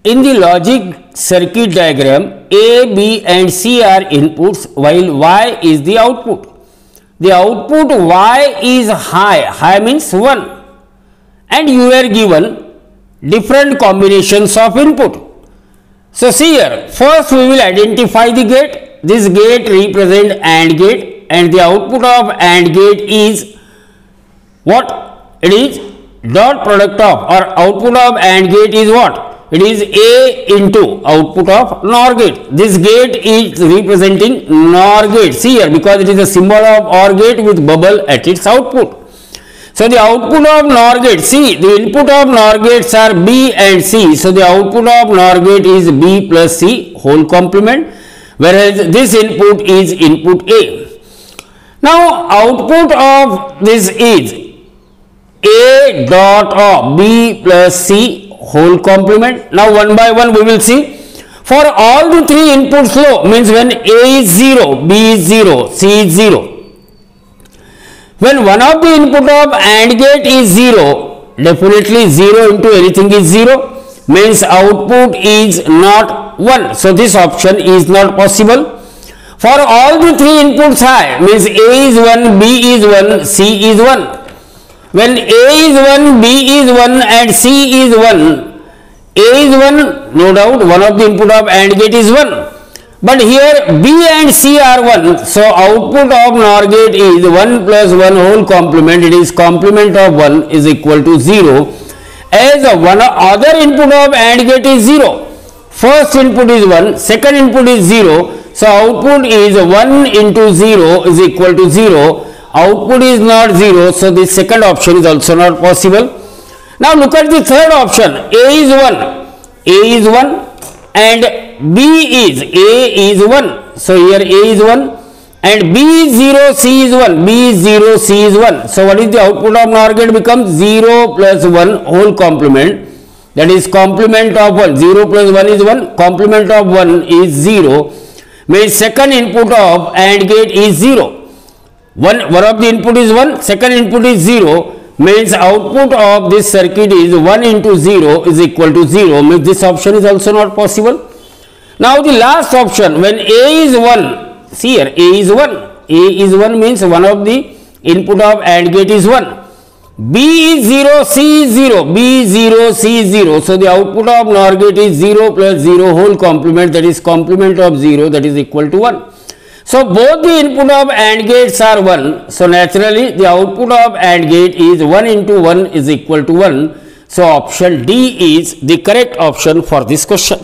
In the logic circuit diagram, A, B and C are inputs while Y is the output. The output Y is high, high means 1, and you are given different combinations of input. So see here, first we will identify the gate. This gate represents AND gate, and the output of AND gate is what? It is dot product of, or output of AND gate is what? It is A into output of NOR gate. This gate is representing NOR gate. See here, because it is a symbol of OR gate with bubble at its output. So the output of NOR gate, see, the input of NOR gates are B and C. So the output of NOR gate is B plus C whole complement, whereas this input is input A. Now output of this is A dot of B plus C whole complement. Now one by one we will see. For all the three inputs low, means when A is 0, B is 0, C is 0. When one of the input of AND gate is 0, definitely 0 into anything is 0, means output is not 1. So this option is not possible. For all the three inputs high, means A is 1, B is 1, C is 1. When A is 1, B is 1 and C is 1, A is 1, no doubt one of the input of AND gate is 1. But here B and C are 1, so output of NOR gate is 1 plus 1 whole complement, it is complement of 1 is equal to 0, as one other input of AND gate is 0. First input is 1, second input is 0, so output is 1 into 0 is equal to 0. Output is not 0, so the second option is also not possible. Now look at the third option. A is 1, A is 1 and B is, A is 1. So here A is 1 and B is 0, C is 1, B is 0, C is 1. So what is the output of NOR gate? Becomes 0 plus 1 whole complement, that is complement of 1. 0 plus 1 is 1, complement of 1 is 0, means second input of AND gate is 0. One of the input is 1, second input is 0, means output of this circuit is 1 into 0 is equal to 0, means this option is also not possible. Now the last option, when A is 1, see here, A is 1, A is 1 means one of the input of AND gate is 1, B is 0, C is 0, B is 0, C is 0, so the output of NOR gate is 0 plus 0 whole complement, that is complement of 0, that is equal to 1. So both the input of AND gates are 1. So naturally the output of AND gate is 1 into 1 is equal to 1. So option D is the correct option for this question.